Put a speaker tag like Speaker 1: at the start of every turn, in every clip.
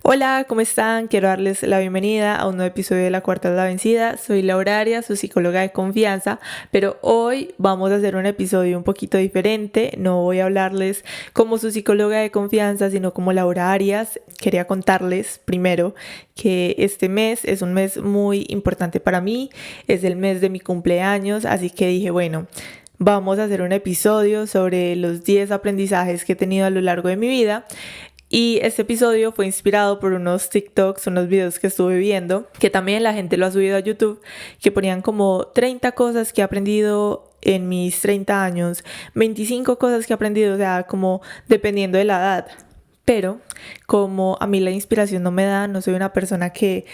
Speaker 1: Hola, ¿cómo están? Quiero darles la bienvenida a un nuevo episodio de La Cuarta es la Vencida. Soy Laura Arias, su psicóloga de confianza, pero hoy vamos a hacer un episodio un poquito diferente. No voy a hablarles como su psicóloga de confianza, sino como Laura Arias. Quería contarles primero que este mes es un mes muy importante para mí, es el mes de mi cumpleaños, así que dije, bueno, vamos a hacer un episodio sobre los 10 aprendizajes que he tenido a lo largo de mi vida. Y este episodio fue inspirado por unos TikToks, unos videos que estuve viendo, que también la gente lo ha subido a YouTube, que ponían como 30 cosas que he aprendido en mis 30 años, 25 cosas que he aprendido, o sea, como dependiendo de la edad. Pero como a mí la inspiración no me da, no soy una persona que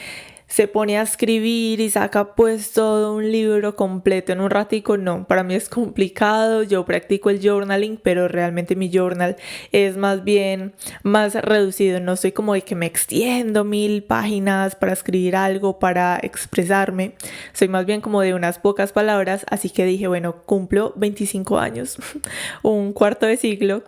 Speaker 1: se pone a escribir y saca pues todo un libro completo en un ratico, no, para mí es complicado. Yo practico el journaling, pero realmente mi journal es más bien más reducido, no soy como de que me extiendo 1000 páginas para escribir algo, para expresarme, soy más bien como de unas pocas palabras, así que dije, bueno, cumplo 25 años, un cuarto de siglo,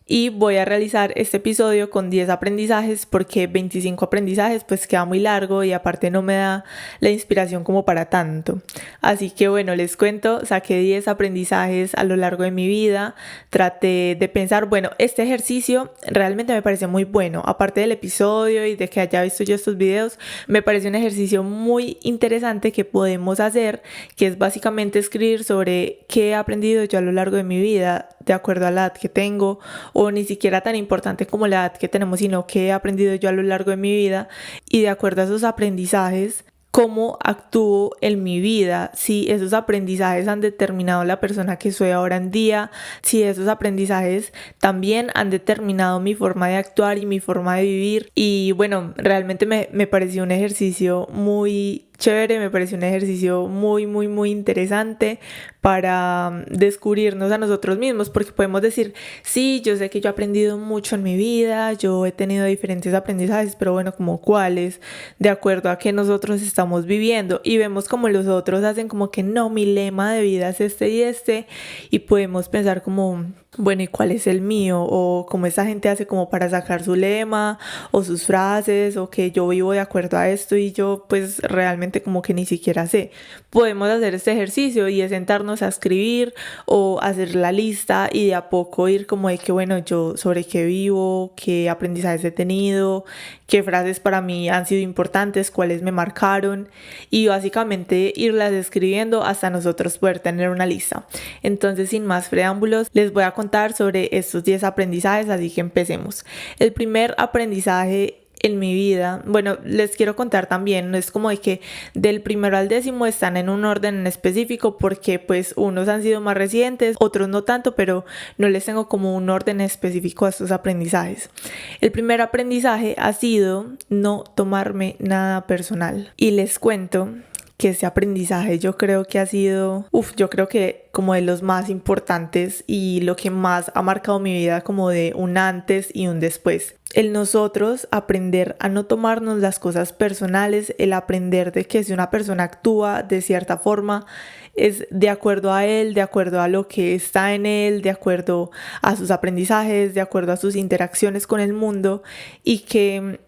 Speaker 1: y voy a realizar este episodio con 10 aprendizajes porque 25 aprendizajes pues queda muy largo y aparte no me da la inspiración como para tanto. Así que bueno, les cuento, saqué 10 aprendizajes a lo largo de mi vida, traté de pensar, bueno, este ejercicio realmente me parece muy bueno, aparte del episodio y de que haya visto yo estos videos, me parece un ejercicio muy interesante que podemos hacer, que es básicamente escribir sobre qué he aprendido yo a lo largo de mi vida, de acuerdo a la edad que tengo, o ni siquiera tan importante como la edad que tenemos, sino que he aprendido yo a lo largo de mi vida y de acuerdo a esos aprendizajes, cómo actúo en mi vida, si esos aprendizajes han determinado la persona que soy ahora en día, si esos aprendizajes también han determinado mi forma de actuar y mi forma de vivir. Y bueno, realmente me pareció un ejercicio muy chévere, me pareció un ejercicio muy interesante para descubrirnos a nosotros mismos, porque podemos decir, sí, yo sé que yo he aprendido mucho en mi vida, yo he tenido diferentes aprendizajes, pero bueno, como cuáles, de acuerdo a que nosotros estamos viviendo, y vemos como los otros hacen como que no, mi lema de vida es este, y podemos pensar como, bueno, ¿y cuál es el mío? O como esa gente hace como para sacar su lema o sus frases, o que yo vivo de acuerdo a esto y yo pues realmente como que ni siquiera sé. Podemos hacer este ejercicio y es sentarnos a escribir o hacer la lista y de a poco ir como de que bueno, yo sobre qué vivo, qué aprendizajes he tenido, qué frases para mí han sido importantes, cuáles me marcaron, y básicamente irlas escribiendo hasta nosotros poder tener una lista. Entonces, sin más preámbulos, les voy a contar sobre estos 10 aprendizajes, así que empecemos. El primer aprendizaje en mi vida, bueno, les quiero contar también, no es como de que del primero al 10º están en un orden en específico, porque pues unos han sido más recientes, otros no tanto, pero no les tengo como un orden específico a estos aprendizajes. El primer aprendizaje ha sido no tomarme nada personal, y les cuento que ese aprendizaje yo creo que ha sido, yo creo que como de los más importantes y lo que más ha marcado mi vida, como de un antes y un después. El nosotros aprender a no tomarnos las cosas personales, el aprender de que si una persona actúa de cierta forma es de acuerdo a él, de acuerdo a lo que está en él, de acuerdo a sus aprendizajes, de acuerdo a sus interacciones con el mundo, y que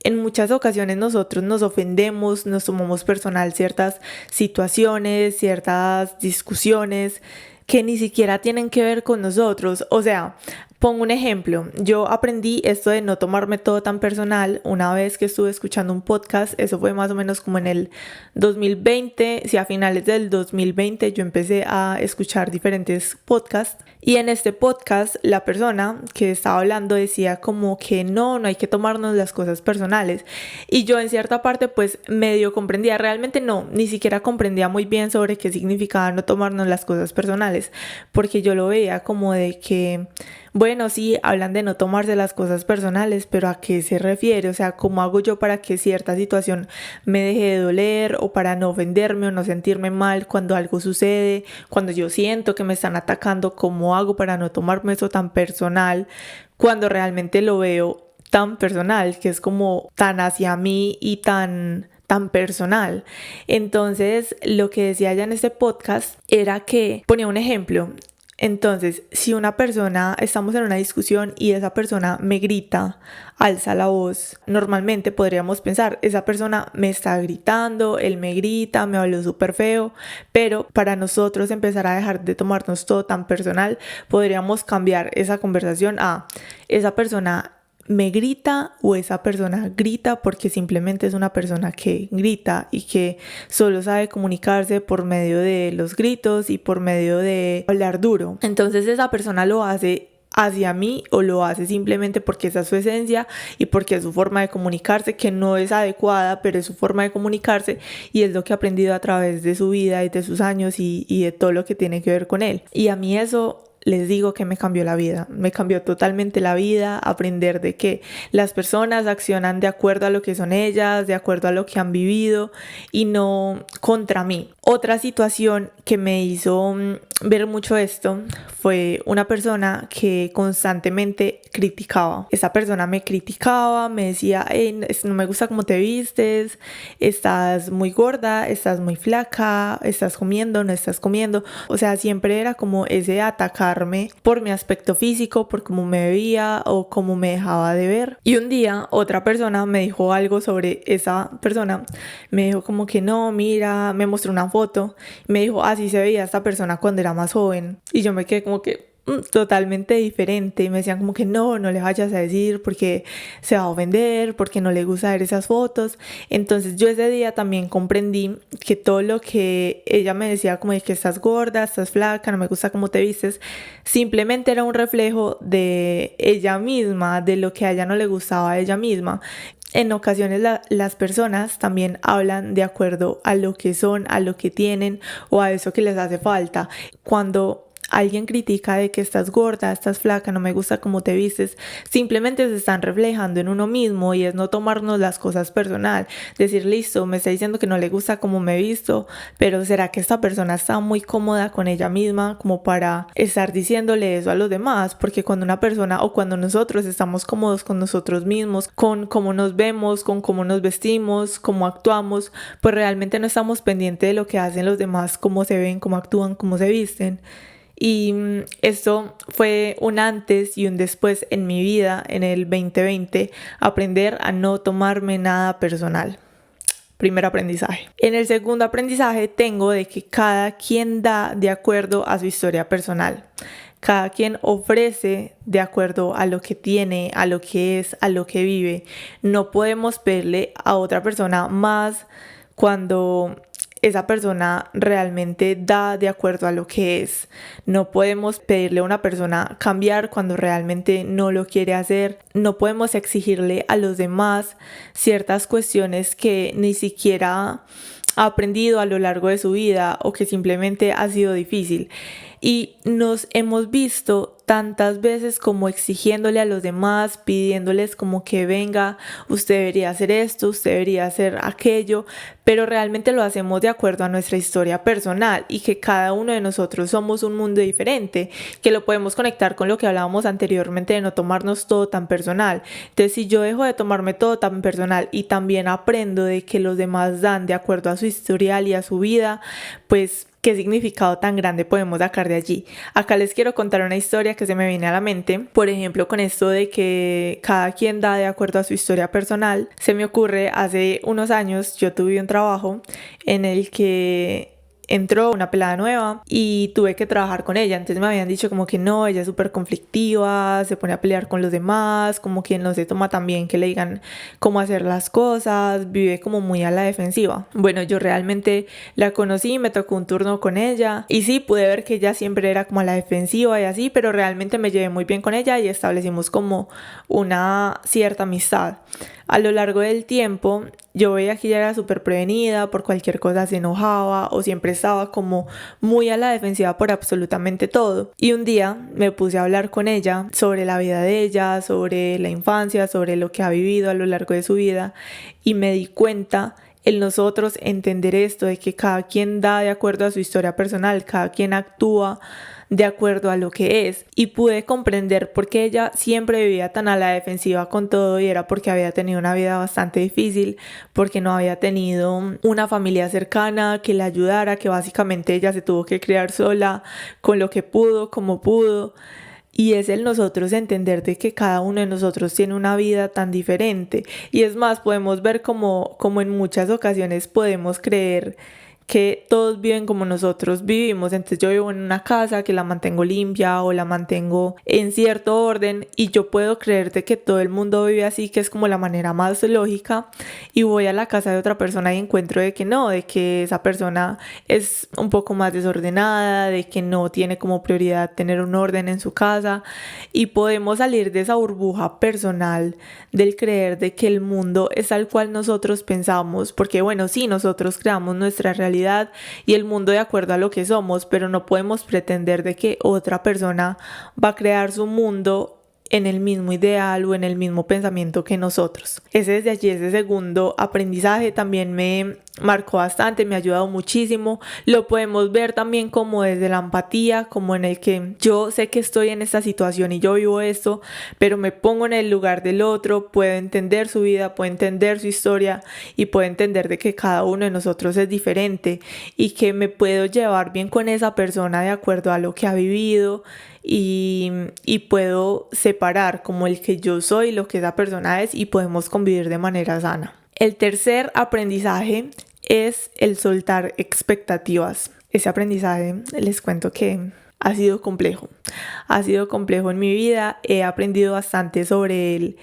Speaker 1: en muchas ocasiones nosotros nos ofendemos, nos tomamos personal ciertas situaciones, ciertas discusiones que ni siquiera tienen que ver con nosotros. O sea, pongo un ejemplo. Yo aprendí esto de no tomarme todo tan personal una vez que estuve escuchando un podcast. Eso fue más o menos como en el 2020. Sí, a finales del 2020 yo empecé a escuchar diferentes podcasts. Y en este podcast la persona que estaba hablando decía como que no hay que tomarnos las cosas personales. Y yo en cierta parte pues medio comprendía, realmente no, ni siquiera comprendía muy bien sobre qué significaba no tomarnos las cosas personales, porque yo lo veía como de que, bueno, sí, hablan de no tomarse las cosas personales, pero ¿a qué se refiere? O sea, ¿cómo hago yo para que cierta situación me deje de doler, o para no ofenderme o no sentirme mal cuando algo sucede, cuando yo siento que me están atacando? ¿Cómo hago para no tomarme eso tan personal cuando realmente lo veo tan personal, que es como tan hacia mí y tan personal? Entonces, lo que decía ella en este podcast era que ponía un ejemplo. Entonces, si una persona, estamos en una discusión y esa persona me grita, alza la voz, normalmente podríamos pensar, esa persona me está gritando, él me grita, me habló súper feo, pero para nosotros empezar a dejar de tomarnos todo tan personal, podríamos cambiar esa conversación a esa persona me grita o esa persona grita porque simplemente es una persona que grita y que solo sabe comunicarse por medio de los gritos y por medio de hablar duro. Entonces esa persona lo hace hacia mí o lo hace simplemente porque esa es su esencia y porque es su forma de comunicarse, que no es adecuada, pero es su forma de comunicarse y es lo que ha aprendido a través de su vida y de sus años y de todo lo que tiene que ver con él. Y a mí eso, les digo que me cambió la vida, me cambió totalmente la vida, aprender de que las personas accionan de acuerdo a lo que son ellas, de acuerdo a lo que han vivido y no contra mí. Otra situación que me hizo ver mucho esto fue una persona que constantemente criticaba. Esa persona me criticaba, me decía, hey, no me gusta cómo te vistes, estás muy gorda, estás muy flaca, estás comiendo, no estás comiendo. O sea, siempre era como ese atacarme por mi aspecto físico, por cómo me veía o cómo me dejaba de ver. Y un día otra persona me dijo algo sobre esa persona. Me dijo como que no, mira, me mostró una foto. Me dijo, así se veía esta persona cuando era más joven. Y yo me quedé como que totalmente diferente. Y me decían como que no le vayas a decir porque se va a ofender, porque no le gusta ver esas fotos. Entonces yo ese día también comprendí que todo lo que ella me decía como de que estás gorda, estás flaca, no me gusta cómo te vistes, simplemente era un reflejo de ella misma, de lo que a ella no le gustaba a ella misma. En ocasiones las personas también hablan de acuerdo a lo que son, a lo que tienen o a eso que les hace falta. Cuando alguien critica de que estás gorda, estás flaca, no me gusta cómo te vistes, simplemente se están reflejando en uno mismo y es no tomarnos las cosas personal. Decir, listo, me está diciendo que no le gusta cómo me he visto, pero ¿será que esta persona está muy cómoda con ella misma como para estar diciéndole eso a los demás? Porque cuando una persona o cuando nosotros estamos cómodos con nosotros mismos, con cómo nos vemos, con cómo nos vestimos, cómo actuamos, pues realmente no estamos pendientes de lo que hacen los demás, cómo se ven, cómo actúan, cómo se visten. Y esto fue un antes y un después en mi vida en el 2020, aprender a no tomarme nada personal. Primer aprendizaje. En el segundo aprendizaje tengo de que cada quien da de acuerdo a su historia personal. Cada quien ofrece de acuerdo a lo que tiene, a lo que es, a lo que vive. No podemos pedirle a otra persona más cuando esa persona realmente da de acuerdo a lo que es. No podemos pedirle a una persona cambiar cuando realmente no lo quiere hacer. No podemos exigirle a los demás ciertas cuestiones que ni siquiera ha aprendido a lo largo de su vida o que simplemente ha sido difícil. Y nos hemos visto tantas veces como exigiéndole a los demás, pidiéndoles como que venga, usted debería hacer esto, usted debería hacer aquello, pero realmente lo hacemos de acuerdo a nuestra historia personal y que cada uno de nosotros somos un mundo diferente, que lo podemos conectar con lo que hablábamos anteriormente de no tomarnos todo tan personal. Entonces, si yo dejo de tomarme todo tan personal y también aprendo de que los demás dan de acuerdo a su historial y a su vida, pues ¿qué significado tan grande podemos sacar de allí? Acá les quiero contar una historia que se me viene a la mente. Por ejemplo, con esto de que cada quien da de acuerdo a su historia personal, se me ocurre hace unos años yo tuve un trabajo en el que entró una pelada nueva y tuve que trabajar con ella. Entonces me habían dicho como que no, ella es súper conflictiva, se pone a pelear con los demás, como que no se toma tan bien que le digan cómo hacer las cosas, vive como muy a la defensiva. Bueno, yo realmente la conocí, me tocó un turno con ella y sí, pude ver que ella siempre era como a la defensiva y así, pero realmente me llevé muy bien con ella y establecimos como una cierta amistad. A lo largo del tiempo, yo veía que ella era súper prevenida, por cualquier cosa se enojaba o siempre estaba como muy a la defensiva por absolutamente todo. Y un día me puse a hablar con ella sobre la vida de ella, sobre la infancia, sobre lo que ha vivido a lo largo de su vida y me di cuenta en nosotros entender esto de que cada quien da de acuerdo a su historia personal, cada quien actúa de acuerdo a lo que es, y pude comprender por qué ella siempre vivía tan a la defensiva con todo, y era porque había tenido una vida bastante difícil, porque no había tenido una familia cercana que la ayudara, que básicamente ella se tuvo que criar sola con lo que pudo, como pudo. Y es el nosotros entender de que cada uno de nosotros tiene una vida tan diferente. Y es más, podemos ver como en muchas ocasiones podemos creer que todos viven como nosotros vivimos. Entonces yo vivo en una casa que la mantengo limpia o la mantengo en cierto orden, y yo puedo creer de que todo el mundo vive así, que es como la manera más lógica, y voy a la casa de otra persona y encuentro de que no, de que esa persona es un poco más desordenada, de que no tiene como prioridad tener un orden en su casa, y podemos salir de esa burbuja personal del creer de que el mundo es tal cual nosotros pensamos, porque bueno, sí, nosotros creamos nuestra realidad y el mundo de acuerdo a lo que somos, pero no podemos pretender de que otra persona va a crear su mundo en el mismo ideal o en el mismo pensamiento que nosotros. Desde allí, ese segundo aprendizaje también me marcó bastante, me ha ayudado muchísimo. Lo podemos ver también como desde la empatía, como en el que yo sé que estoy en esta situación y yo vivo esto, pero me pongo en el lugar del otro, puedo entender su vida, puedo entender su historia y puedo entender de que cada uno de nosotros es diferente y que me puedo llevar bien con esa persona de acuerdo a lo que ha vivido, y puedo separar como el que yo soy, lo que esa persona es, y podemos convivir de manera sana. El tercer aprendizaje es el soltar expectativas. Ese aprendizaje les cuento que ha sido complejo. Ha sido complejo en mi vida. He aprendido bastante sobre él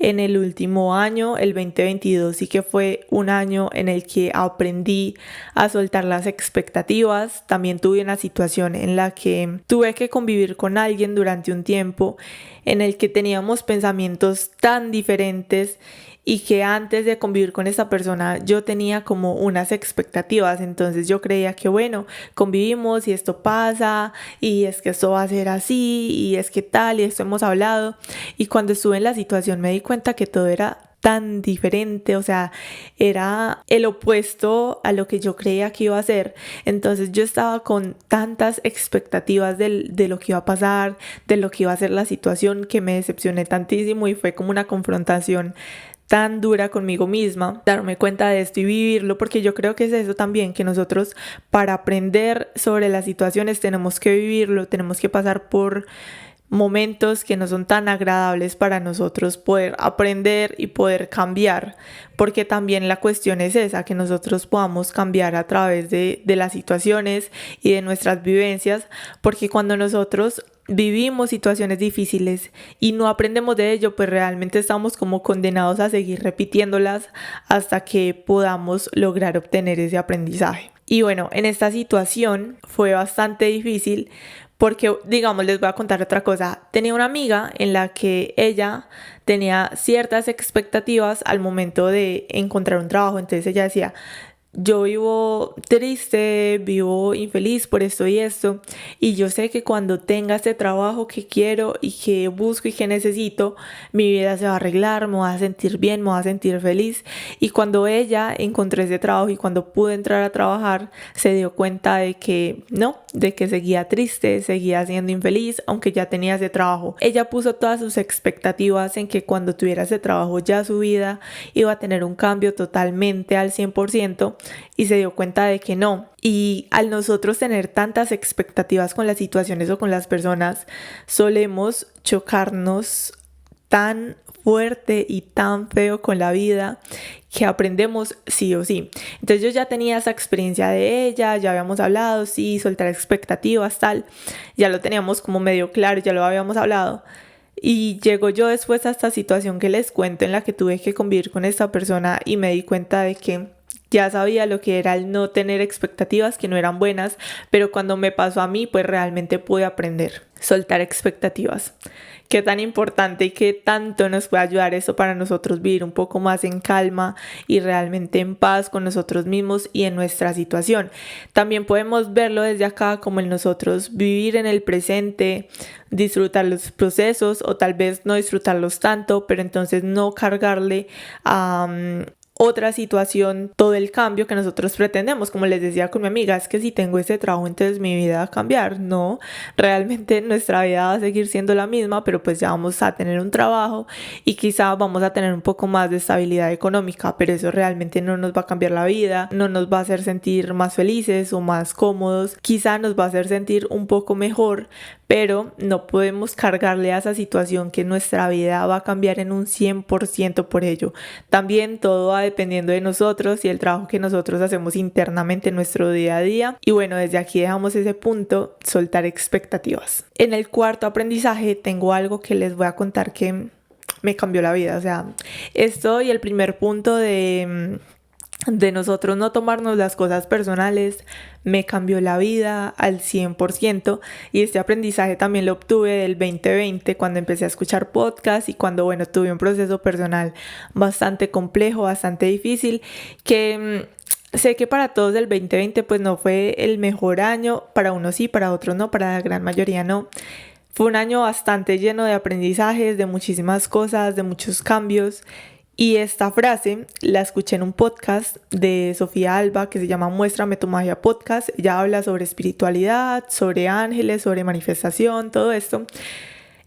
Speaker 1: en el último año, el 2022, sí que fue un año en el que aprendí a soltar las expectativas. También tuve una situación en la que tuve que convivir con alguien durante un tiempo en el que teníamos pensamientos tan diferentes, y que antes de convivir con esa persona yo tenía como unas expectativas. Entonces yo creía que bueno, convivimos y esto pasa y es que esto va a ser así y es que tal y esto hemos hablado, y cuando estuve en la situación me di cuenta que todo era tan diferente, o sea, era el opuesto a lo que yo creía que iba a ser. Entonces yo estaba con tantas expectativas de lo que iba a pasar, de lo que iba a ser la situación, que me decepcioné tantísimo, y fue como una confrontación tan dura conmigo misma, darme cuenta de esto y vivirlo, porque yo creo que es eso también, que nosotros para aprender sobre las situaciones tenemos que vivirlo, tenemos que pasar por momentos que no son tan agradables para nosotros poder aprender y poder cambiar, porque también la cuestión es esa, que nosotros podamos cambiar a través de las situaciones y de nuestras vivencias, porque cuando nosotros vivimos situaciones difíciles y no aprendemos de ello, pues realmente estamos como condenados a seguir repitiéndolas hasta que podamos lograr obtener ese aprendizaje. Y bueno, en esta situación fue bastante difícil porque, digamos, les voy a contar otra cosa. Tenía una amiga en la que ella tenía ciertas expectativas al momento de encontrar un trabajo. Entonces ella decía: yo vivo triste, vivo infeliz por esto y esto, y yo sé que cuando tenga este trabajo que quiero y que busco y que necesito, mi vida se va a arreglar, me voy a sentir bien, me voy a sentir feliz. Y cuando ella encontró ese trabajo y cuando pudo entrar a trabajar, se dio cuenta de que no, de que seguía triste, seguía siendo infeliz, aunque ya tenía ese trabajo. Ella puso todas sus expectativas en que cuando tuviera ese trabajo ya su vida iba a tener un cambio totalmente al 100%, y se dio cuenta de que no. Y al nosotros tener tantas expectativas con las situaciones o con las personas, solemos chocarnos tan fuerte y tan feo con la vida que aprendemos sí o sí. Entonces yo ya tenía esa experiencia de ella, ya habíamos hablado, sí, soltar expectativas, tal, ya lo teníamos como medio claro, ya lo habíamos hablado. Y llego yo después a esta situación que les cuento, en la que tuve que convivir con esta persona y me di cuenta de que ya sabía lo que era el no tener expectativas, que no eran buenas, pero cuando me pasó a mí, pues realmente pude aprender. Soltar expectativas. Qué tan importante y qué tanto nos puede ayudar eso para nosotros vivir un poco más en calma y realmente en paz con nosotros mismos y en nuestra situación. También podemos verlo desde acá como el nosotros vivir en el presente, disfrutar los procesos o tal vez no disfrutarlos tanto, pero entonces no cargarle a otra situación todo el cambio que nosotros pretendemos. Como les decía con mi amiga, es que si tengo ese trabajo entonces mi vida va a cambiar. No, realmente nuestra vida va a seguir siendo la misma, pero pues ya vamos a tener un trabajo y quizá vamos a tener un poco más de estabilidad económica, pero eso realmente no nos va a cambiar la vida, no nos va a hacer sentir más felices o más cómodos, quizá nos va a hacer sentir un poco mejor, pero no podemos cargarle a esa situación que nuestra vida va a cambiar en un 100% por ello. También todo va dependiendo de nosotros y el trabajo que nosotros hacemos internamente en nuestro día a día. Y bueno, desde aquí dejamos ese punto, soltar expectativas. En el cuarto aprendizaje tengo algo que les voy a contar que me cambió la vida. O sea, esto y el primer punto de nosotros no tomarnos las cosas personales me cambió la vida al 100%, y este aprendizaje también lo obtuve del 2020 cuando empecé a escuchar podcasts y cuando tuve un proceso personal bastante complejo, bastante difícil, que sé que para todos el 2020 pues no fue el mejor año, para unos sí, para otros no, para la gran mayoría no. Fue un año bastante lleno de aprendizajes, de muchísimas cosas, de muchos cambios. Y esta frase la escuché en un podcast de Sofía Alba que se llama Muéstrame tu magia podcast. Ella habla sobre espiritualidad, sobre ángeles, sobre manifestación, todo esto.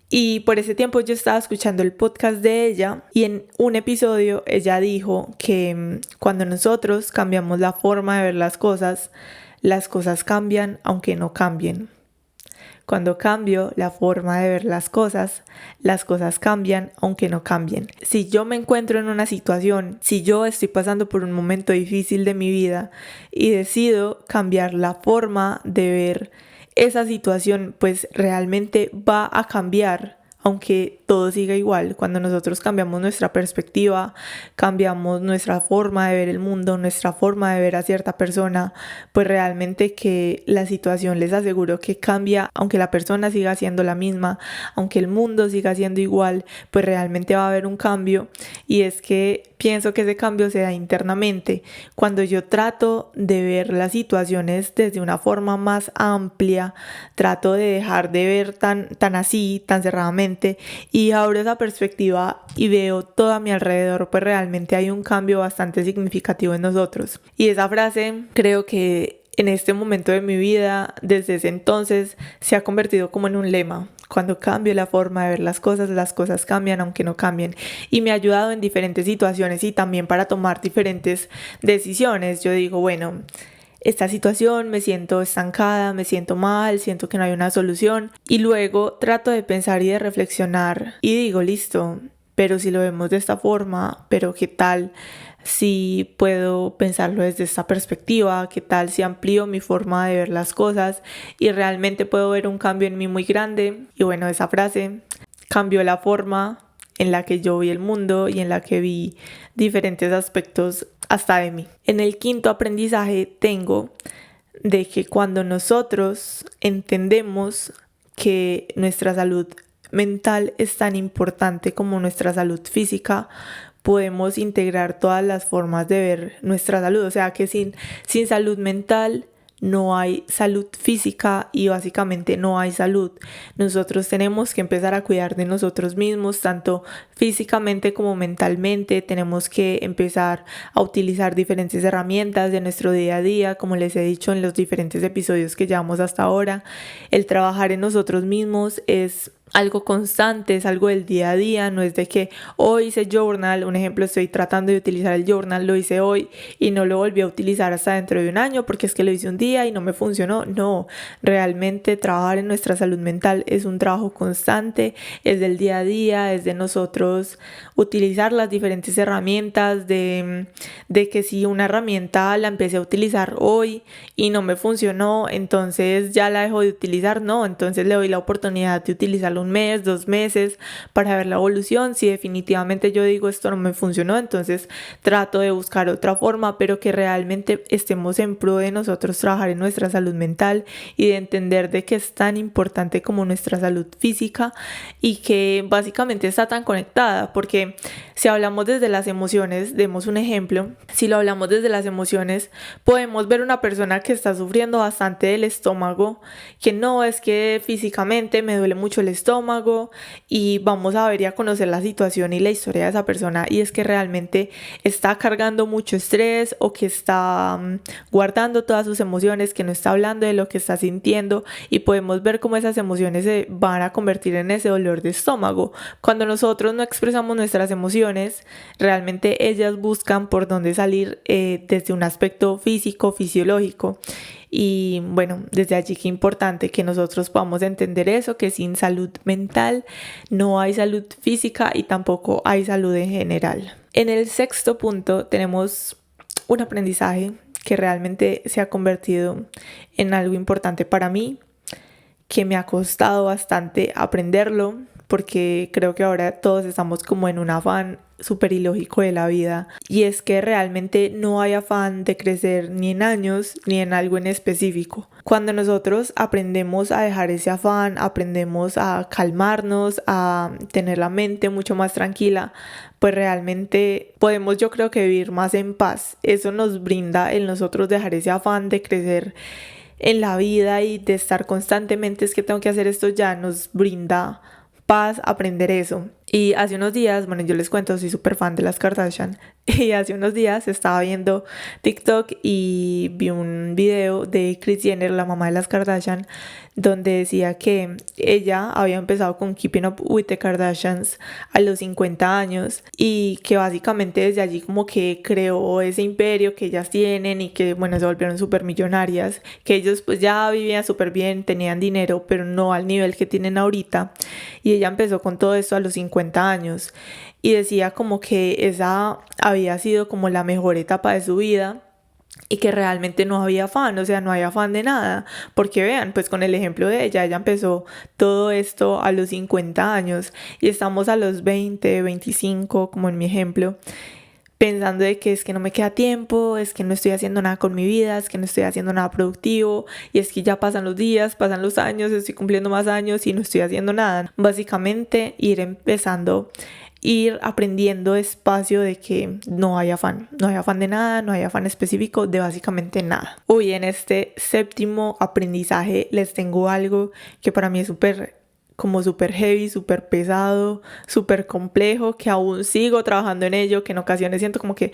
Speaker 1: Y por ese tiempo yo estaba escuchando el podcast de ella y en un episodio ella dijo que cuando nosotros cambiamos la forma de ver las cosas cambian aunque no cambien. Cuando cambio la forma de ver las cosas cambian aunque no cambien. Si yo me encuentro en una situación, si yo estoy pasando por un momento difícil de mi vida y decido cambiar la forma de ver esa situación, pues realmente va a cambiar. Aunque todo siga igual, cuando nosotros cambiamos nuestra perspectiva, cambiamos nuestra forma de ver el mundo, nuestra forma de ver a cierta persona, pues realmente que la situación, les aseguro que cambia, aunque la persona siga siendo la misma, aunque el mundo siga siendo igual, pues realmente va a haber un cambio. Y es que pienso que ese cambio se da internamente. Cuando yo trato de ver las situaciones desde una forma más amplia, trato de dejar de ver tan así, tan cerradamente, y abro esa perspectiva y veo todo a mi alrededor, pues realmente hay un cambio bastante significativo en nosotros. Y esa frase creo que en este momento de mi vida, desde ese entonces, se ha convertido como en un lema. Cuando cambio la forma de ver las cosas cambian aunque no cambien. Y me ha ayudado en diferentes situaciones y también para tomar diferentes decisiones. Yo digo, bueno, esta situación, me siento estancada, me siento mal, siento que no hay una solución, y luego trato de pensar y de reflexionar y digo, listo, pero si lo vemos de esta forma, pero ¿qué tal si puedo pensarlo desde esta perspectiva? ¿Qué tal si amplío mi forma de ver las cosas y realmente puedo ver un cambio en mí muy grande? Y bueno, esa frase cambió la forma en la que yo vi el mundo y en la que vi diferentes aspectos hasta de mí. En el quinto aprendizaje tengo de que cuando nosotros entendemos que nuestra salud mental es tan importante como nuestra salud física, podemos integrar todas las formas de ver nuestra salud. O sea que sin salud mental no hay salud física y básicamente no hay salud. Nosotros tenemos que empezar a cuidar de nosotros mismos, tanto físicamente como mentalmente. Tenemos que empezar a utilizar diferentes herramientas de nuestro día a día, como les he dicho en los diferentes episodios que llevamos hasta ahora. El trabajar en nosotros mismos es algo constante, es algo del día a día, no es de que hoy hice journal, un ejemplo, estoy tratando de utilizar el journal, lo hice hoy y no lo volví a utilizar hasta dentro de un año porque es que lo hice un día y no me funcionó. No, realmente trabajar en nuestra salud mental es un trabajo constante, es del día a día, es de nosotros utilizar las diferentes herramientas, de que si una herramienta la empecé a utilizar hoy y no me funcionó, entonces ya la dejo de utilizar. No, entonces le doy la oportunidad de utilizarlo un mes, 2 meses para ver la evolución. Si definitivamente yo digo esto no me funcionó, entonces trato de buscar otra forma, pero que realmente estemos en pro de nosotros trabajar en nuestra salud mental y de entender de que es tan importante como nuestra salud física y que básicamente está tan conectada. Porque si hablamos desde las emociones, demos un ejemplo, si lo hablamos desde las emociones, podemos ver una persona que está sufriendo bastante del estómago, que no es que físicamente me duele mucho el estómago, estómago y vamos a ver y a conocer la situación y la historia de esa persona, y es que realmente está cargando mucho estrés o que está guardando todas sus emociones, que no está hablando de lo que está sintiendo, y podemos ver cómo esas emociones se van a convertir en ese dolor de estómago. Cuando nosotros no expresamos nuestras emociones, realmente ellas buscan por dónde salir desde un aspecto físico, fisiológico. Y bueno, desde allí que importante que nosotros podamos entender eso, que sin salud mental no hay salud física y tampoco hay salud en general. En el sexto punto tenemos un aprendizaje que realmente se ha convertido en algo importante para mí, que me ha costado bastante aprenderlo, porque creo que ahora todos estamos como en un afán súper ilógico de la vida, y es que realmente no hay afán de crecer ni en años ni en algo en específico. Cuando nosotros aprendemos a dejar ese afán, aprendemos a calmarnos, a tener la mente mucho más tranquila, pues realmente podemos, yo creo que, vivir más en paz. Eso nos brinda el nosotros dejar ese afán de crecer en la vida y de estar constantemente, es que tengo que hacer esto ya, nos brinda paz aprender eso. Y hace unos días, bueno, yo les cuento, soy súper fan de las Kardashian, y hace unos días estaba viendo TikTok y vi un video de Kris Jenner, la mamá de las Kardashian, donde decía que ella había empezado con Keeping Up with the Kardashians a los 50 años, y que básicamente desde allí como que creó ese imperio que ellas tienen, y que bueno, se volvieron súper millonarias, que ellos pues ya vivían súper bien, tenían dinero, pero no al nivel que tienen ahorita, y ella empezó con todo esto a los 50 años, y decía como que esa había sido como la mejor etapa de su vida, y que realmente no había afán, o sea, no hay afán de nada, porque vean, pues con el ejemplo de ella empezó todo esto a los 50 años, y estamos a los 20, 25, como en mi ejemplo, pensando de que es que no me queda tiempo, es que no estoy haciendo nada con mi vida, es que no estoy haciendo nada productivo, y es que ya pasan los días, pasan los años, estoy cumpliendo más años y no estoy haciendo nada. Básicamente ir aprendiendo despacio de que no hay afán de nada, no hay afán específico de básicamente nada. Uy, en este séptimo aprendizaje les tengo algo que para mí es súper heavy, súper pesado, súper complejo, que aún sigo trabajando en ello, que en ocasiones siento como que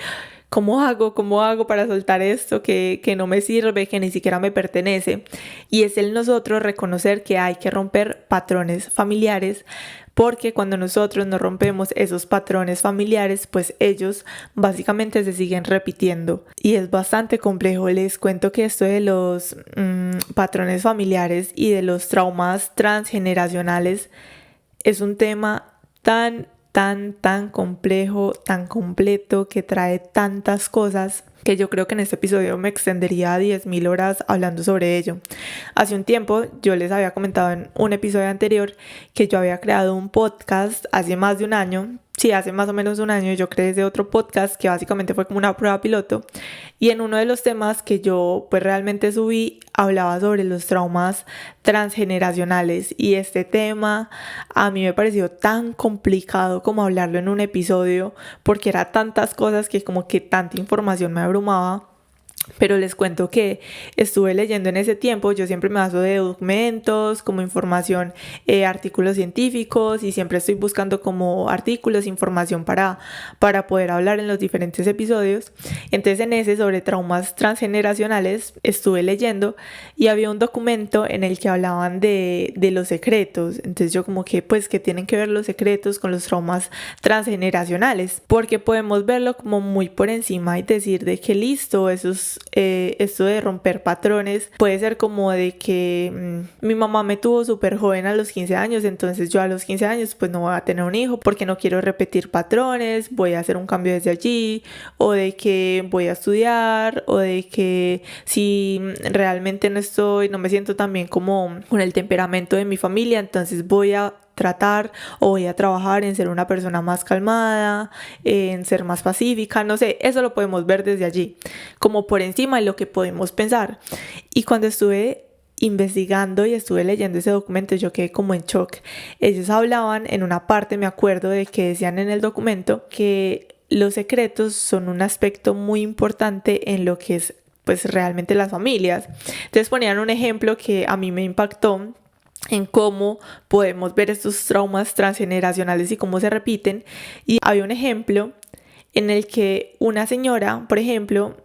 Speaker 1: ¿cómo hago para soltar esto que no me sirve, que ni siquiera me pertenece? Y es el nosotros reconocer que hay que romper patrones familiares, porque cuando nosotros no rompemos esos patrones familiares, pues ellos básicamente se siguen repitiendo. Y es bastante complejo. Les cuento que esto de los patrones familiares y de los traumas transgeneracionales es un tema tan complejo, tan completo, que trae tantas cosas, que yo creo que en este episodio me extendería a 10.000 horas hablando sobre ello. Hace un tiempo yo les había comentado en un episodio anterior que yo había creado un podcast hace más de un año. Sí, hace más o menos un año yo creé ese otro podcast que básicamente fue como una prueba piloto, y en uno de los temas que yo pues realmente subí hablaba sobre los traumas transgeneracionales, y este tema a mí me pareció tan complicado como hablarlo en un episodio, porque era tantas cosas que como que tanta información me abrumaba. Pero les cuento que estuve leyendo en ese tiempo, yo siempre me baso de documentos, como información, artículos científicos, y siempre estoy buscando como artículos, información para poder hablar en los diferentes episodios. Entonces en ese sobre traumas transgeneracionales estuve leyendo, y había un documento en el que hablaban de los secretos. Entonces yo como que pues que tienen que ver los secretos con los traumas transgeneracionales, porque podemos verlo como muy por encima y decir de que listo, esto de romper patrones puede ser como de que mi mamá me tuvo súper joven a los 15 años, entonces yo a los 15 años pues no voy a tener un hijo porque no quiero repetir patrones, voy a hacer un cambio desde allí, o de que voy a estudiar, o de que si realmente no me siento tan bien como con el temperamento de mi familia, entonces voy a tratar o voy a trabajar en ser una persona más calmada, en ser más pacífica, no sé, eso lo podemos ver desde allí, como por encima de lo que podemos pensar. Y cuando estuve investigando y estuve leyendo ese documento, yo quedé como en shock. Ellos hablaban en una parte, me acuerdo, de que decían en el documento que los secretos son un aspecto muy importante en lo que es pues realmente las familias. Entonces ponían un ejemplo que a mí me impactó, en cómo podemos ver estos traumas transgeneracionales y cómo se repiten. Y había un ejemplo en el que una señora, por ejemplo,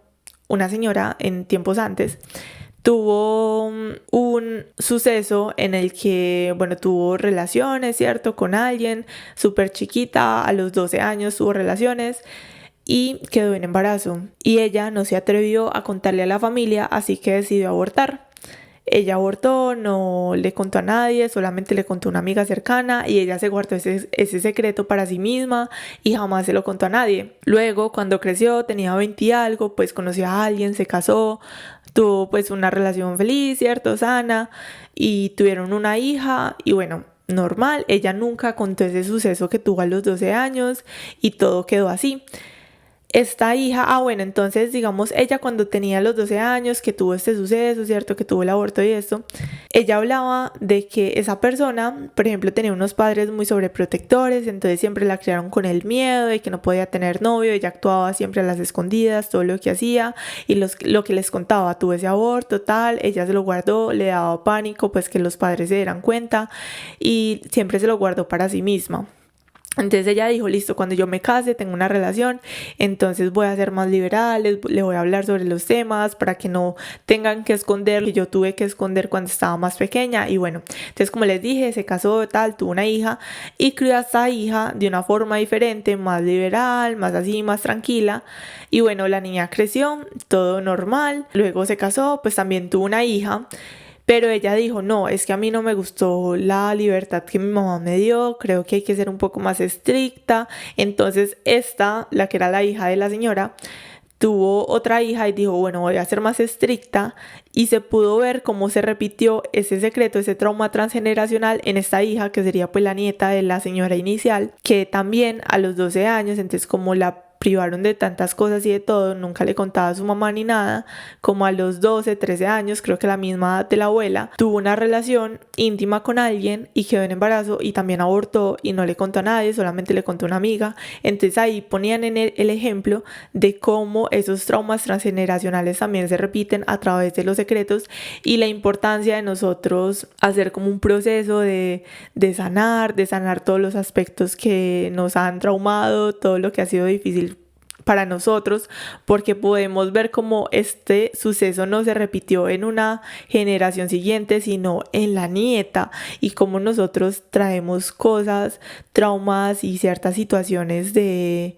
Speaker 1: una señora en tiempos antes, tuvo un suceso en el que, bueno, tuvo relaciones, ¿cierto? Con alguien súper chiquita, a los 12 años tuvo relaciones y quedó en embarazo. Y ella no se atrevió a contarle a la familia, así que decidió abortar. Ella abortó, no le contó a nadie, solamente le contó a una amiga cercana y ella se guardó ese secreto para sí misma y jamás se lo contó a nadie. Luego, cuando creció, tenía 20 y algo, pues conoció a alguien, se casó, tuvo pues una relación feliz, ¿cierto? Sana, y tuvieron una hija y bueno, normal, ella nunca contó ese suceso que tuvo a los 12 años y todo quedó así. Esta hija, bueno, entonces digamos, ella cuando tenía los 12 años, que tuvo este suceso, ¿cierto? Que tuvo el aborto y esto, ella hablaba de que esa persona, por ejemplo, tenía unos padres muy sobreprotectores, entonces siempre la criaron con el miedo de que no podía tener novio, ella actuaba siempre a las escondidas, todo lo que hacía, y lo que les contaba, tuve ese aborto, tal, ella se lo guardó, le daba pánico, pues que los padres se dieran cuenta, y siempre se lo guardó para sí misma. Entonces ella dijo, listo, cuando yo me case, tengo una relación, entonces voy a ser más liberal, le voy a hablar sobre los temas para que no tengan que esconder lo que yo tuve que esconder cuando estaba más pequeña. Y bueno, entonces como les dije, se casó, tal, tuvo una hija y crió a esta hija de una forma diferente, más liberal, más así, más tranquila. Y bueno, la niña creció, todo normal, luego se casó, pues también tuvo una hija. Pero ella dijo, no, es que a mí no me gustó la libertad que mi mamá me dio, creo que hay que ser un poco más estricta. Entonces esta, la que era la hija de la señora, tuvo otra hija y dijo, bueno, voy a ser más estricta, y se pudo ver cómo se repitió ese secreto, ese trauma transgeneracional en esta hija, que sería pues la nieta de la señora inicial, que también a los 12 años, entonces como la privaron de tantas cosas y de todo, nunca le contaba a su mamá ni nada, como a los 12, 13 años, creo que la misma edad de la abuela, tuvo una relación íntima con alguien y quedó en embarazo y también abortó y no le contó a nadie, solamente le contó a una amiga. Entonces ahí ponían en el ejemplo de cómo esos traumas transgeneracionales también se repiten a través de los secretos y la importancia de nosotros hacer como un proceso de sanar todos los aspectos que nos han traumado, todo lo que ha sido difícil para nosotros, porque podemos ver cómo este suceso no se repitió en una generación siguiente, sino en la nieta, y cómo nosotros traemos cosas, traumas y ciertas situaciones de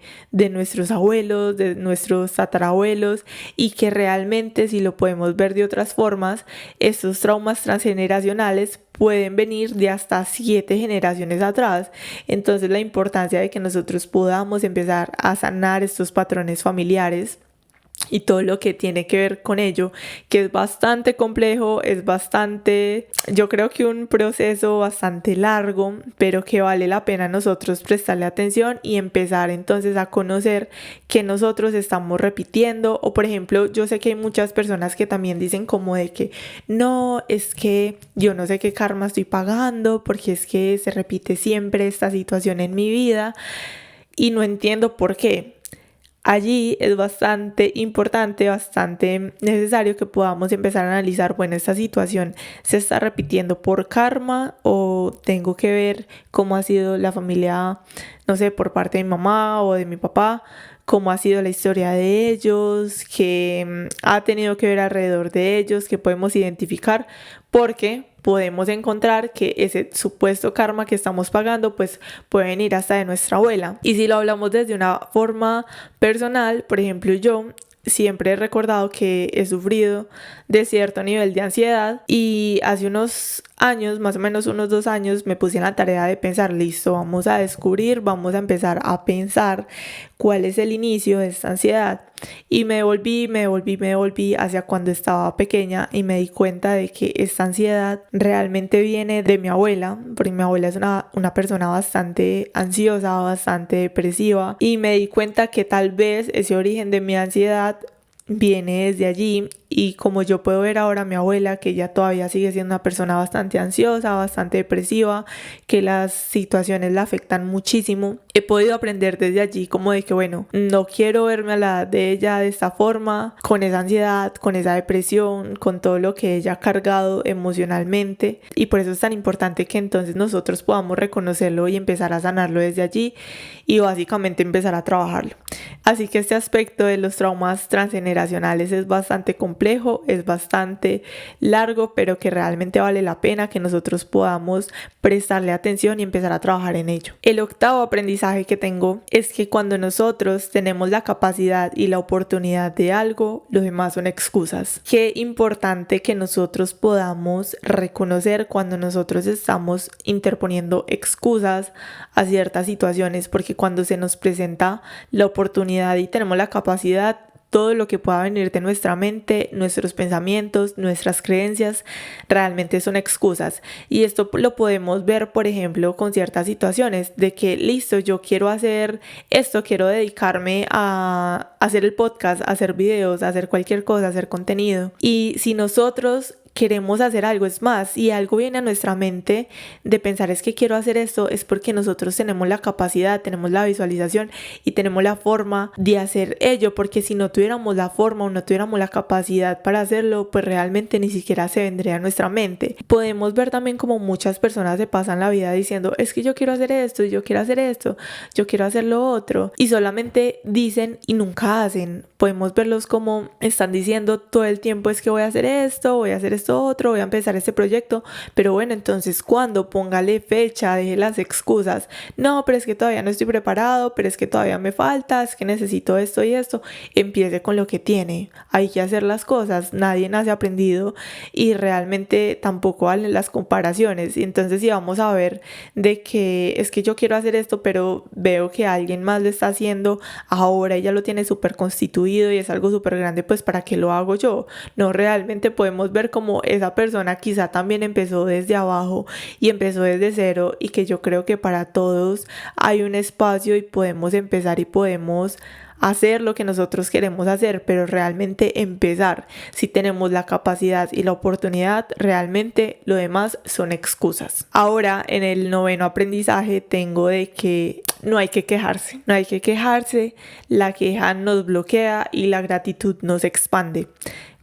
Speaker 1: nuestros abuelos, de nuestros tatarabuelos, y que realmente, si lo podemos ver de otras formas, estos traumas transgeneracionales pueden venir de hasta 7 generaciones atrás. Entonces la importancia de que nosotros podamos empezar a sanar estos patrones familiares y todo lo que tiene que ver con ello, que es bastante complejo, es bastante, yo creo que un proceso bastante largo, pero que vale la pena nosotros prestarle atención y empezar entonces a conocer que nosotros estamos repitiendo. O por ejemplo, yo sé que hay muchas personas que también dicen como de que no, es que yo no sé qué karma estoy pagando porque es que se repite siempre esta situación en mi vida y no entiendo por qué. Allí es bastante importante, bastante necesario que podamos empezar a analizar, bueno, esta situación se está repitiendo por karma o tengo que ver cómo ha sido la familia, no sé, por parte de mi mamá o de mi papá, cómo ha sido la historia de ellos, qué ha tenido que ver alrededor de ellos, que podemos identificar, porque podemos encontrar que ese supuesto karma que estamos pagando pues puede venir hasta de nuestra abuela. Y si lo hablamos desde una forma personal, por ejemplo, yo siempre he recordado que he sufrido de cierto nivel de ansiedad y hace unos años, más o menos unos 2 años, me puse en la tarea de pensar, listo, vamos a descubrir, vamos a empezar a pensar cuál es el inicio de esta ansiedad. Y me devolví hacia cuando estaba pequeña y me di cuenta de que esta ansiedad realmente viene de mi abuela, porque mi abuela es una persona bastante ansiosa, bastante depresiva, y me di cuenta que tal vez ese origen de mi ansiedad viene desde allí y como yo puedo ver ahora a mi abuela, que ella todavía sigue siendo una persona bastante ansiosa, bastante depresiva, que las situaciones la afectan muchísimo, he podido aprender desde allí como de que bueno, no quiero verme a la edad de ella de esta forma, con esa ansiedad, con esa depresión, con todo lo que ella ha cargado emocionalmente, y por eso es tan importante que entonces nosotros podamos reconocerlo y empezar a sanarlo desde allí y básicamente empezar a trabajarlo. Así que este aspecto de los traumas transgeneracionales es bastante complejo, es bastante largo, pero que realmente vale la pena que nosotros podamos prestarle atención y empezar a trabajar en ello. El octavo aprendizaje que tengo es que cuando nosotros tenemos la capacidad y la oportunidad de algo, los demás son excusas. Qué importante que nosotros podamos reconocer cuando nosotros estamos interponiendo excusas a ciertas situaciones, porque cuando se nos presenta la oportunidad y tenemos la capacidad, todo lo que pueda venir de nuestra mente, nuestros pensamientos, nuestras creencias, realmente son excusas. Y esto lo podemos ver, por ejemplo, con ciertas situaciones de que, listo, yo quiero hacer esto, quiero dedicarme a hacer el podcast, a hacer videos, a hacer cualquier cosa, a hacer contenido. Y si nosotros queremos hacer algo, es más, y algo viene a nuestra mente de pensar es que quiero hacer esto, es porque nosotros tenemos la capacidad, tenemos la visualización y tenemos la forma de hacer ello, porque si no tuviéramos la forma o no tuviéramos la capacidad para hacerlo, pues realmente ni siquiera se vendría a nuestra mente. Podemos ver también como muchas personas se pasan la vida diciendo es que yo quiero hacer esto, yo quiero hacer esto, yo quiero hacer lo otro, y solamente dicen y nunca hacen. Podemos verlos como están diciendo todo el tiempo es que voy a hacer esto otro, voy a empezar este proyecto, pero bueno, entonces cuando póngale fecha, deje las excusas, no, pero es que todavía no estoy preparado, pero es que todavía me falta, es que necesito esto y esto, empiece con lo que tiene, hay que hacer las cosas, nadie nace aprendido y realmente tampoco valen las comparaciones. Y entonces si vamos a ver de que es que yo quiero hacer esto, pero veo que alguien más lo está haciendo ahora y ya lo tiene súper constituido y es algo súper grande, pues ¿para qué lo hago yo? No, realmente podemos ver como esa persona quizá también empezó desde abajo y empezó desde cero, y que yo creo que para todos hay un espacio y podemos empezar y podemos hacer lo que nosotros queremos hacer, pero realmente empezar. Si tenemos la capacidad y la oportunidad, realmente lo demás son excusas. Ahora, en el noveno aprendizaje tengo de que no hay que quejarse. No hay que quejarse, la queja nos bloquea y la gratitud nos expande.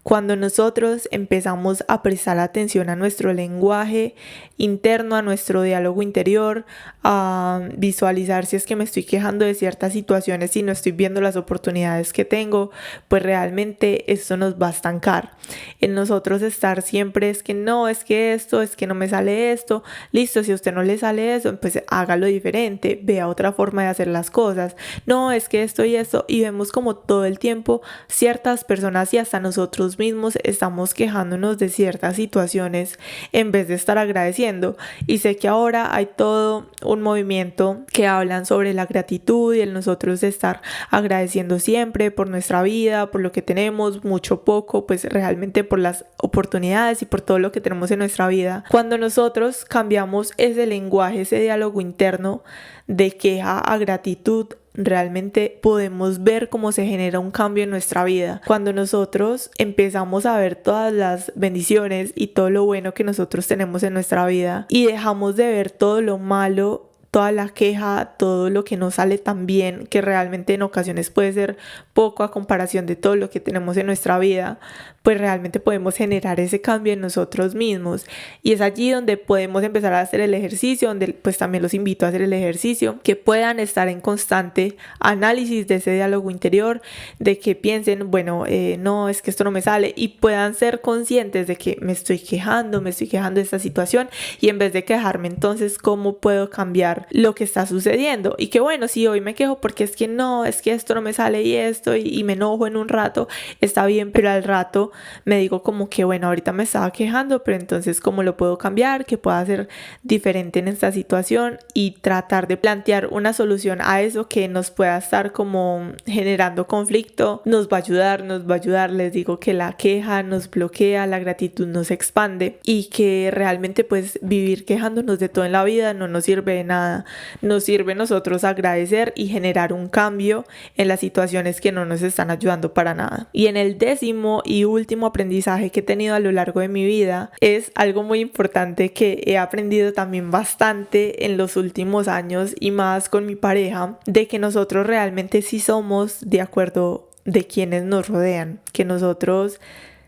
Speaker 1: Cuando nosotros empezamos a prestar atención a nuestro lenguaje interno, a nuestro diálogo interior, a visualizar si es que me estoy quejando de ciertas situaciones y no estoy viendo las oportunidades que tengo, pues realmente esto nos va a estancar. En nosotros estar siempre es que no, es que esto, es que no me sale esto, listo, si a usted no le sale eso, pues hágalo diferente, vea otra forma de hacer las cosas, no, es que esto y esto, y vemos como todo el tiempo ciertas personas y hasta nosotros mismos estamos quejándonos de ciertas situaciones en vez de estar agradeciendo. Y sé que ahora hay todo un movimiento que hablan sobre la gratitud y el nosotros estar agradeciendo siempre por nuestra vida, por lo que tenemos, mucho, poco, pues realmente por las oportunidades y por todo lo que tenemos en nuestra vida. Cuando nosotros cambiamos ese lenguaje, ese diálogo interno de queja a gratitud, realmente podemos ver cómo se genera un cambio en nuestra vida. Cuando nosotros empezamos a ver todas las bendiciones y todo lo bueno que nosotros tenemos en nuestra vida y dejamos de ver todo lo malo, toda la queja, todo lo que no sale tan bien, que realmente en ocasiones puede ser poco a comparación de todo lo que tenemos en nuestra vida, pues realmente podemos generar ese cambio en nosotros mismos. Y es allí donde podemos empezar a hacer el ejercicio, donde pues también los invito a hacer el ejercicio, que puedan estar en constante análisis de ese diálogo interior, de que piensen, bueno, no, es que esto no me sale, y puedan ser conscientes de que me estoy quejando de esta situación, y en vez de quejarme, entonces, ¿cómo puedo cambiar lo que está sucediendo? Y que bueno, si hoy me quejo porque es que no, es que esto no me sale y esto, y me enojo en un rato, está bien, pero al rato me digo como que bueno, ahorita me estaba quejando, pero entonces ¿cómo lo puedo cambiar? ¿Qué puedo hacer diferente en esta situación? Y tratar de plantear una solución a eso que nos pueda estar como generando conflicto. Nos va a ayudar. Les digo que la queja nos bloquea, la gratitud nos expande, y que realmente pues vivir quejándonos de todo en la vida no nos sirve de nada. Nos sirve nosotros agradecer y generar un cambio en las situaciones que no nos están ayudando para nada. Y en el décimo y último último aprendizaje que he tenido a lo largo de mi vida es algo muy importante que he aprendido también bastante en los últimos años y más con mi pareja, de que nosotros realmente sí somos de acuerdo de quienes nos rodean, que nosotros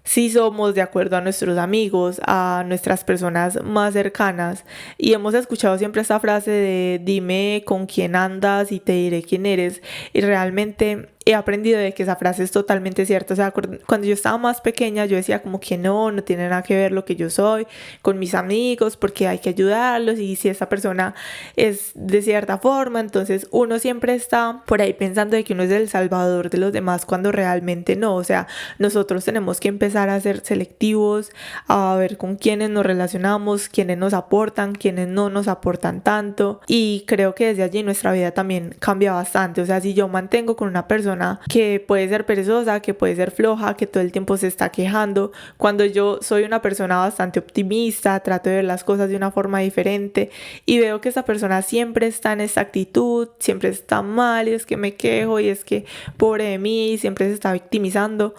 Speaker 1: sí somos de acuerdo a nuestros amigos, a nuestras personas más cercanas. Y hemos escuchado siempre esta frase de dime con quién andas y te diré quién eres. Y realmente he aprendido de que esa frase es totalmente cierta. O sea, cuando yo estaba más pequeña yo decía como que no tiene nada que ver lo que yo soy con mis amigos, porque hay que ayudarlos, y si esa persona es de cierta forma, entonces uno siempre está por ahí pensando de que uno es el salvador de los demás, cuando realmente no. O sea, nosotros tenemos que empezar a ser selectivos, a ver con quiénes nos relacionamos, quiénes nos aportan, quiénes no nos aportan tanto, y creo que desde allí nuestra vida también cambia bastante. O sea, si yo mantengo con una persona que puede ser perezosa, que puede ser floja, que todo el tiempo se está quejando, cuando yo soy una persona bastante optimista, trato de ver las cosas de una forma diferente y veo que esa persona siempre está en esa actitud, siempre está mal, y es que me quejo, y es que pobre de mí, siempre se está victimizando,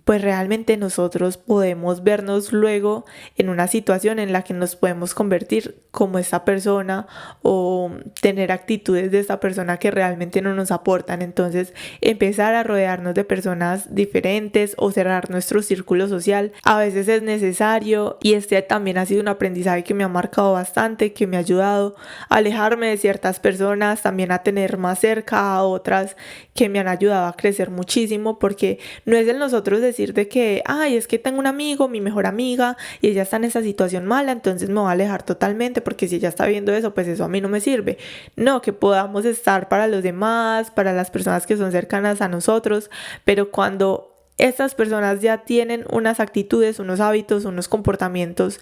Speaker 1: pues realmente nosotros podemos vernos luego en una situación en la que nos podemos convertir como esta persona o tener actitudes de esta persona que realmente no nos aportan. Entonces, empezar a rodearnos de personas diferentes o cerrar nuestro círculo social a veces es necesario, y este también ha sido un aprendizaje que me ha marcado bastante, que me ha ayudado a alejarme de ciertas personas, también a tener más cerca a otras que me han ayudado a crecer muchísimo, porque no es el nosotros decir de que, ay, es que tengo un amigo, mi mejor amiga, y ella está en esa situación mala, entonces me voy a alejar totalmente, porque si ella está viendo eso, pues eso a mí no me sirve. No, que podamos estar para los demás, para las personas que son cercanas a nosotros, pero cuando estas personas ya tienen unas actitudes, unos hábitos, unos comportamientos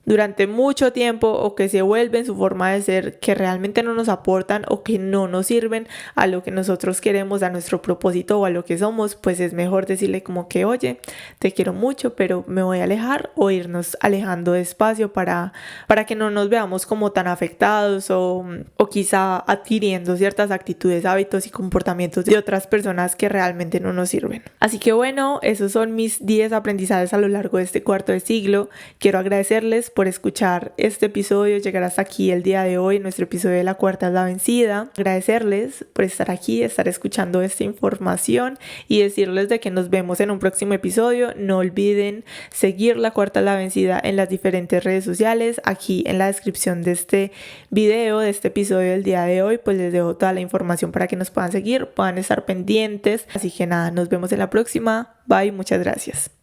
Speaker 1: durante mucho tiempo, o que se vuelven su forma de ser, que realmente no nos aportan o que no nos sirven a lo que nosotros queremos, a nuestro propósito o a lo que somos, pues es mejor decirle como que, oye, te quiero mucho, pero me voy a alejar, o irnos alejando despacio para que no nos veamos como tan afectados o quizá adquiriendo ciertas actitudes, hábitos y comportamientos de otras personas que realmente no nos sirven. Así que bueno, esos son mis 10 aprendizajes a lo largo de este cuarto de siglo. Quiero agradecerles por escuchar este episodio, llegar hasta aquí el día de hoy, nuestro episodio de La Cuarta es la Vencida. Agradecerles por estar aquí, estar escuchando esta información, y decirles de que nos vemos en un próximo episodio. No olviden seguir La Cuarta es la Vencida en las diferentes redes sociales. Aquí en la descripción de este video, de este episodio del día de hoy, pues les dejo toda la información para que nos puedan seguir, puedan estar pendientes. Así que nada, nos vemos en la próxima. Bye, muchas gracias.